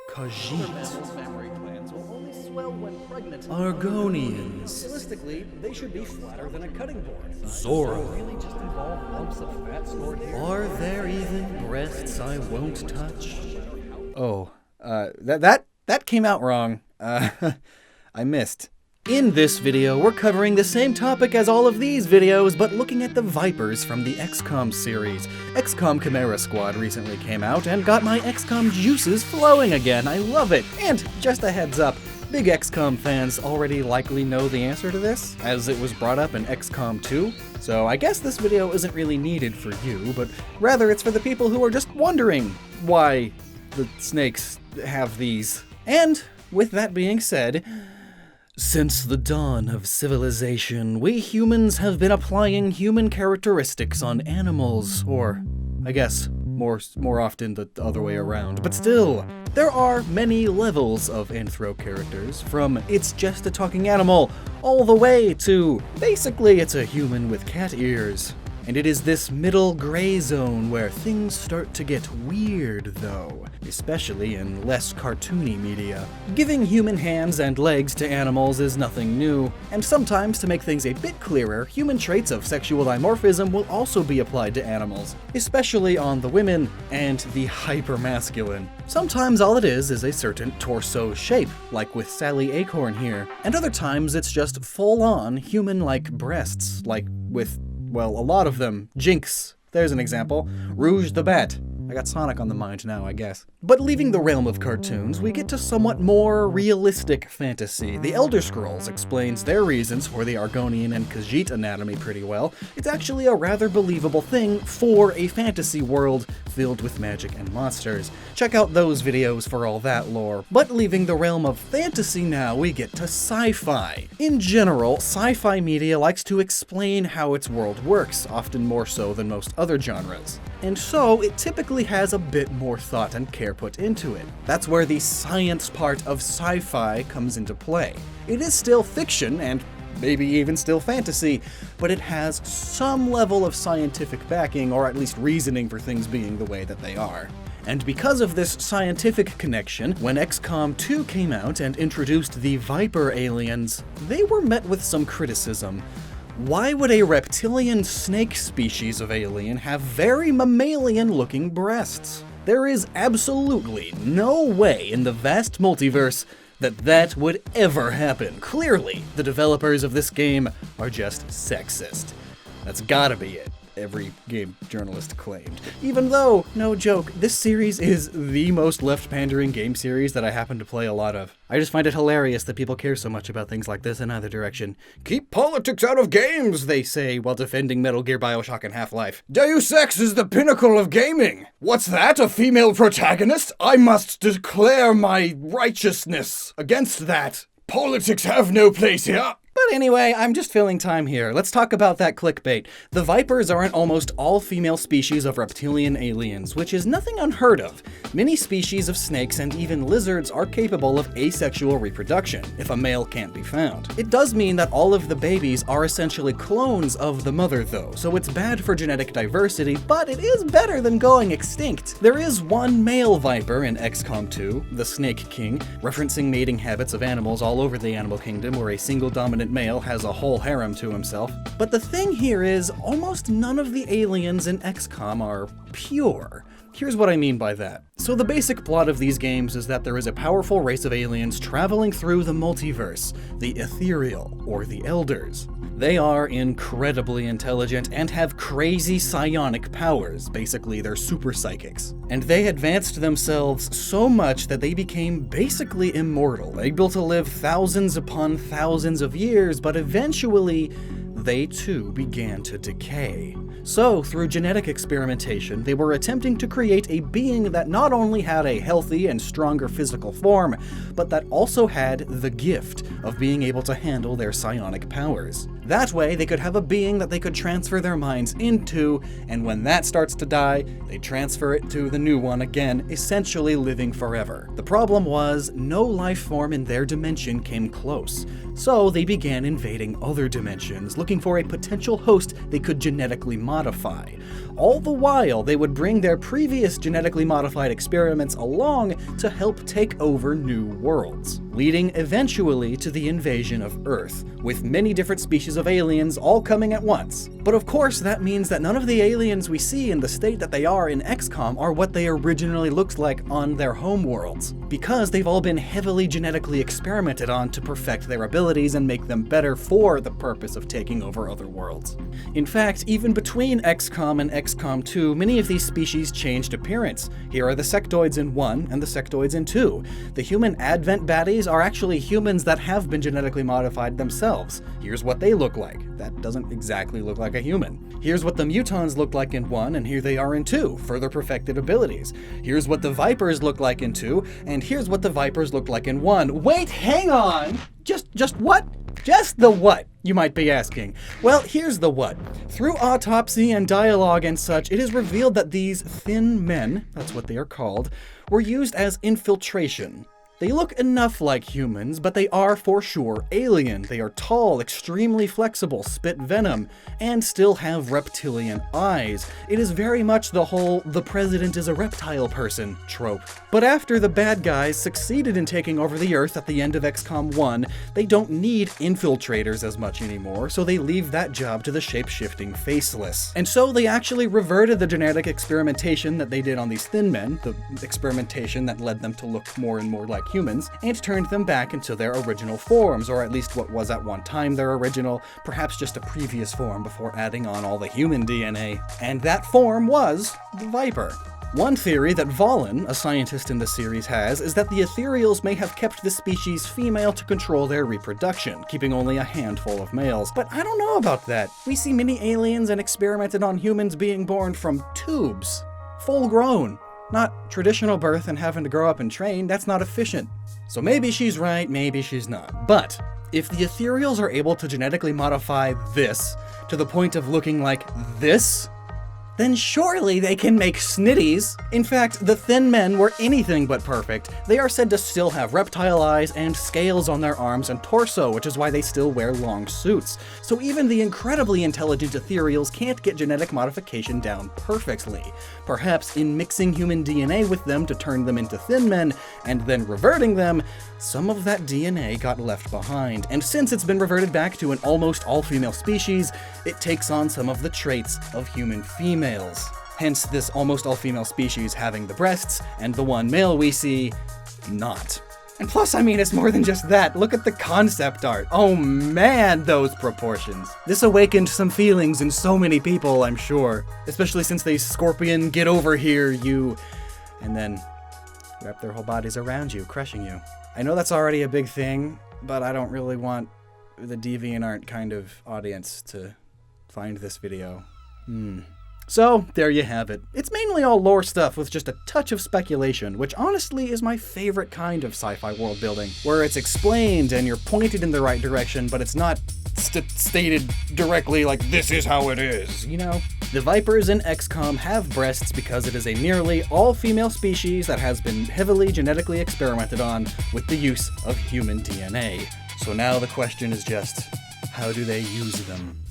Khajiit. Mammary glands will only swell when pregnant. Argonians. Realistically, they should be flatter than a cutting board. Zora. Really just involve lumps of fat stored here. Are there even breasts I won't touch? Oh, that came out wrong. I missed. In this video, we're covering the same topic as all of these videos, but looking at the Vipers from the XCOM series. XCOM Chimera Squad recently came out and got my XCOM juices flowing again. I love it. And just a heads up, big XCOM fans already likely know the answer to this, as it was brought up in XCOM 2. So I guess this video isn't really needed for you, but rather it's for the people who are just wondering why the snakes have these. And with that being said, since the dawn of civilization, we humans have been applying human characteristics on animals, or I guess more often the other way around. But still, there are many levels of anthro characters, from it's just a talking animal, all the way to basically it's a human with cat ears. And it is this middle gray zone where things start to get weird, though, especially in less cartoony media. Giving human hands and legs to animals is nothing new, and sometimes, to make things a bit clearer, human traits of sexual dimorphism will also be applied to animals, especially on the women and the hypermasculine. Sometimes all it is a certain torso shape, like with Sally Acorn here, and other times it's just full-on human-like breasts, like with, well, a lot of them. Jinx, there's an example. Rouge the Bat. I got Sonic on the mind now, I guess. But leaving the realm of cartoons, we get to somewhat more realistic fantasy. The Elder Scrolls explains their reasons for the Argonian and Khajiit anatomy pretty well. It's actually a rather believable thing for a fantasy world filled with magic and monsters. Check out those videos for all that lore. But leaving the realm of fantasy now, we get to sci-fi. In general, sci-fi media likes to explain how its world works, often more so than most other genres. And so, it typically has a bit more thought and care put into it. That's where the science part of sci-fi comes into play. It is still fiction, and maybe even still fantasy, but it has some level of scientific backing, or at least reasoning for things being the way that they are. And because of this scientific connection, when XCOM 2 came out and introduced the Viper aliens, they were met with some criticism. Why would a reptilian snake species of alien have very mammalian-looking breasts? There is absolutely no way in the vast multiverse that would ever happen. Clearly, the developers of this game are just sexist. That's gotta be it, every game journalist claimed. Even though, no joke, this series is the most left-pandering game series that I happen to play a lot of. I just find it hilarious that people care so much about things like this in either direction. Keep politics out of games, they say, while defending Metal Gear, BioShock, and Half-Life. Deus Ex is the pinnacle of gaming! What's that, a female protagonist? I must declare my righteousness against that. Politics have no place here! But anyway, I'm just filling time here. Let's talk about that clickbait. The Vipers are an almost all-female species of reptilian aliens, which is nothing unheard of. Many species of snakes and even lizards are capable of asexual reproduction, if a male can't be found. It does mean that all of the babies are essentially clones of the mother, though, so it's bad for genetic diversity, but it is better than going extinct. There is one male Viper in XCOM 2, the Snake King, referencing mating habits of animals all over the animal kingdom, where a single dominant male has a whole harem to himself. But the thing here is, almost none of the aliens in XCOM are pure. Here's what I mean by that. So the basic plot of these games is that there is a powerful race of aliens traveling through the multiverse, the ethereal, or the elders. They are incredibly intelligent and have crazy psionic powers, basically they're super psychics. And they advanced themselves so much that they became basically immortal, able to live thousands upon thousands of years, but eventually they too began to decay. So, through genetic experimentation, they were attempting to create a being that not only had a healthy and stronger physical form, but that also had the gift of being able to handle their psionic powers. That way, they could have a being that they could transfer their minds into, and when that starts to die, they transfer it to the new one again, essentially living forever. The problem was, no life form in their dimension came close, so they began invading other dimensions, looking for a potential host they could genetically modify. modify. All the while, they would bring their previous genetically modified experiments along to help take over new worlds, leading eventually to the invasion of Earth, with many different species of aliens all coming at once. But of course, that means that none of the aliens we see in the state that they are in XCOM are what they originally looked like on their home worlds, because they've all been heavily genetically experimented on to perfect their abilities and make them better for the purpose of taking over other worlds. In fact, even between XCOM and XCOM 2, many of these species changed appearance. Here are the sectoids in 1 and the sectoids in 2. The human advent baddies are actually humans that have been genetically modified themselves. Here's what they look like. That doesn't exactly look like a human. Here's what the mutons look like in 1, and here they are in 2, further perfected abilities. Here's what the Vipers look like in 2, and here's what the Vipers look like in 1. Wait, hang on! Just what? Just the what, you might be asking. Well, here's the what. Through autopsy and dialogue and such, it is revealed that these thin men, that's what they are called, were used as infiltration. They look enough like humans, but they are for sure alien. They are tall, extremely flexible, spit venom, and still have reptilian eyes. It is very much the whole "the president is a reptile person" trope. But after the bad guys succeeded in taking over the Earth at the end of XCOM 1, they don't need infiltrators as much anymore, so they leave that job to the shape-shifting faceless. And so they actually reverted the genetic experimentation that they did on these thin men, the experimentation that led them to look more and more like humans, and turned them back into their original forms, or at least what was at one time their original, perhaps just a previous form before adding on all the human DNA. And that form was the Viper. One theory that Valen, a scientist in the series, has is that the Ethereals may have kept the species female to control their reproduction, keeping only a handful of males. But I don't know about that. We see many aliens and experimented on humans being born from tubes, full grown. Not traditional birth and having to grow up and train. That's not efficient. So maybe she's right, maybe she's not. But if the Ethereals are able to genetically modify this to the point of looking like this, then surely they can make snitties. In fact, the thin men were anything but perfect. They are said to still have reptile eyes and scales on their arms and torso, which is why they still wear long suits. So even the incredibly intelligent Ethereals can't get genetic modification down perfectly. Perhaps in mixing human DNA with them to turn them into thin men, and then reverting them, some of that DNA got left behind. And since it's been reverted back to an almost all-female species, it takes on some of the traits of human females. Hence this almost all-female species having the breasts, and the one male we see, not. And plus, I mean, it's more than just that. Look at the concept art. Oh man, those proportions. This awakened some feelings in so many people, I'm sure. Especially since they scorpion get over here you, and then wrap their whole bodies around you, crushing you. I know that's already a big thing, but I don't really want the DeviantArt kind of audience to find this video. So, there you have it. It's mainly all lore stuff with just a touch of speculation, which honestly is my favorite kind of sci-fi world building, where it's explained and you're pointed in the right direction, but it's not stated directly like this is how it is, you know? The Vipers in XCOM have breasts because it is a nearly all-female species that has been heavily genetically experimented on with the use of human DNA. So now the question is just, how do they use them?